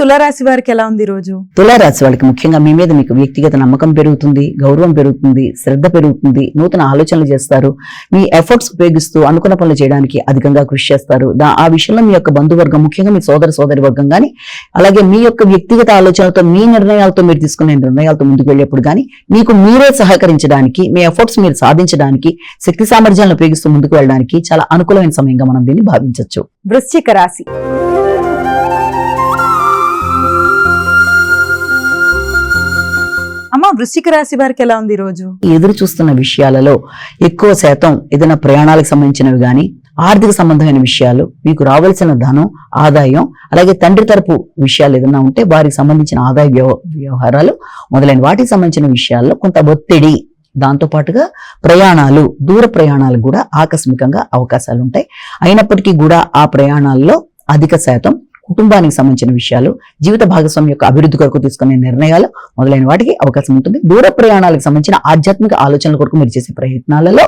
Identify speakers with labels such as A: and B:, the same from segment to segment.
A: తులారాశి వారికి ఎలా ఉంది రోజు?
B: తులారాశి వాళ్ళకి ముఖ్యంగా మీ మీద మీకు వ్యక్తిగత నమ్మకం పెరుగుతుంది, గౌరవం పెరుగుతుంది, శ్రద్ధ పెరుగుతుంది, నూతన ఆలోచనలు చేస్తారు, మీ ఎఫర్ట్స్ ఉపయోగిస్తూ అనుకున్న పనులు చేయడానికి అధికంగా కృషి చేస్తారు. ఆ విషయంలో మీ యొక్క బంధువర్గం, ముఖ్యంగా మీ సోదరి వర్గం కానీ, అలాగే మీ యొక్క వ్యక్తిగత ఆలోచనలతో, మీ నిర్ణయాలతో, మీరు తీసుకునే నిర్ణయాలతో ముందుకు వెళ్ళేప్పుడు కానీ మీకు మీరే సహకరించడానికి, మీ ఎఫర్ట్స్ మీరు సాధించడానికి, శక్తి సామర్థ్యాలను ఉపయోగిస్తూ ముందుకు వెళ్ళడానికి చాలా అనుకూలమైన సమయంగా మనం దీన్ని భావించవచ్చు.
A: వృశ్చిక రాశి. అమ్మ, వృశ్చిక రాశి వారికి ఎలా ఉంది రోజు?
B: ఎదురు చూస్తున్న విషయాలలో ఎక్కువ శాతం ఏదైనా ప్రయాణాలకు సంబంధించినవి కానీ, ఆర్థిక సంబంధమైన విషయాలు, మీకు రావాల్సిన ధనం, ఆదాయం, అలాగే తండ్రి తరపు విషయాలు ఏదైనా ఉంటే వారికి సంబంధించిన ఆదాయ వ్యవహారాలు మొదలైన వాటికి సంబంధించిన విషయాల్లో కొంత ఒత్తిడి, దాంతో పాటుగా ప్రయాణాలు, దూర ప్రయాణాలకు కూడా ఆకస్మికంగా అవకాశాలు ఉంటాయి. అయినప్పటికీ కూడా ఆ ప్రయాణాల్లో అధిక శాతం కుటుంబానికి సంబంధించిన విషయాలు, జీవిత భాగస్వామి యొక్క అభివృద్ధి కొరకు తీసుకునే నిర్ణయాలు మొదలైన వాటికి అవకాశం ఉంటుంది. దూర ప్రయాణాలకు సంబంధించిన ఆధ్యాత్మిక ఆలోచనల కొరకు మీరు చేసే ప్రయత్నాలలో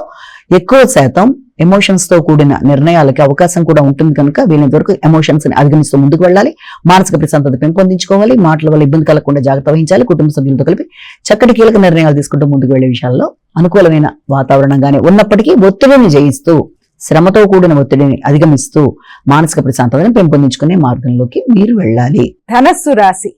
B: ఎక్కువ శాతం ఎమోషన్స్ తో కూడిన నిర్ణయాలకి అవకాశం కూడా ఉంటుంది కనుక వీలైనంత వరకు ఎమోషన్స్ ని అధిగమిస్తూ ముందుకు వెళ్ళాలి. మానసిక ప్రశాంతత పెంపొందించుకోవాలి. మాటల వల్ల ఇబ్బంది కలగకుండా జాగ్రత్త వహించాలి. కుటుంబ సభ్యులతో కలిపి చక్కటి కీలక నిర్ణయాలు తీసుకుంటూ ముందుకు వెళ్లే విషయాల్లో అనుకూలమైన వాతావరణంగానే ఉన్నప్పటికీ ఒత్తిడిని జయిస్తూ, శ్రమతో కూడిన ఒత్తిడిని అధిగమిస్తూ మానసిక ప్రశాంతతను పెంపొందించుకునే మార్గంలోకి మీరు వెళ్ళాలి.
A: ధనస్సు రాశి.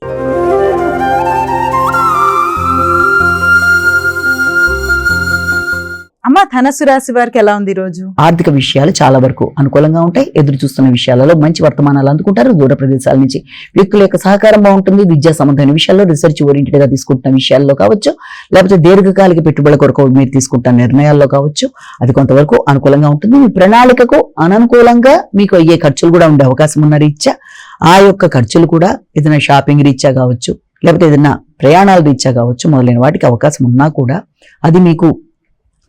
A: అమ్మ, ధనస్సు రాశి వారికి ఎలా ఉంది రోజు?
B: ఆర్థిక విషయాలు చాలా వరకు అనుకూలంగా ఉంటాయి. ఎదురు చూస్తున్న విషయాలలో మంచి వర్తమానాలు అందుకుంటారు. దూర ప్రదేశాల నుంచి వ్యక్తుల యొక్క సహకారం బాగుంటుంది. విద్యా సంబంధమైన విషయాల్లో, రీసెర్చ్ ఓరియంటెడ్ గా తీసుకుంటున్న విషయాల్లో కావచ్చు, లేకపోతే దీర్ఘకాలిక పెట్టుబడుల కొరకు మీరు తీసుకుంటున్న నిర్ణయాల్లో కావచ్చు, అది కొంతవరకు అనుకూలంగా ఉంటుంది. మీ ప్రణాళికకు అననుకూలంగా మీకు అయ్యే ఖర్చులు కూడా ఉండే అవకాశం ఉన్న రీత్యా ఆ యొక్క ఖర్చులు కూడా ఏదైనా షాపింగ్ రీత్యా కావచ్చు, లేకపోతే ఏదైనా ప్రయాణాల రీత్యా కావచ్చు, మొదలైన వాటికి అవకాశం ఉన్నా కూడా అది మీకు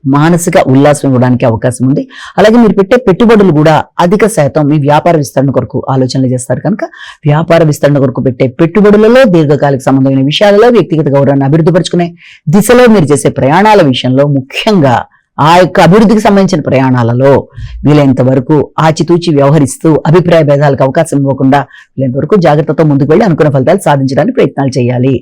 B: మానసిక ఉల్లాసం ఇవ్వడానికి అవకాశం ఉంది. అలాగే మీరు పెట్టే పెట్టుబడులు కూడా అధిక శాతం మీ వ్యాపార విస్తరణ కొరకు ఆలోచనలు చేస్తారు కనుక వ్యాపార విస్తరణ కొరకు పెట్టే పెట్టుబడులలో, దీర్ఘకాలిక సంబంధమైన విషయాలలో, వ్యక్తిగత గౌరవాన్ని అభివృద్ధిపరుచుకునే దిశలో మీరు చేసే ప్రయాణాల విషయంలో, ముఖ్యంగా ఆ యొక్క అభివృద్ధికి సంబంధించిన ప్రయాణాలలో వీలైనంత వరకు ఆచితూచి వ్యవహరిస్తూ అభిప్రాయ భేదాలకు అవకాశం ఇవ్వకుండా వీలైనంత వరకు జాగ్రత్తతో ముందుకు వెళ్లి అనుకున్న ఫలితాలు సాధించడానికి ప్రయత్నాలు చేయాలి.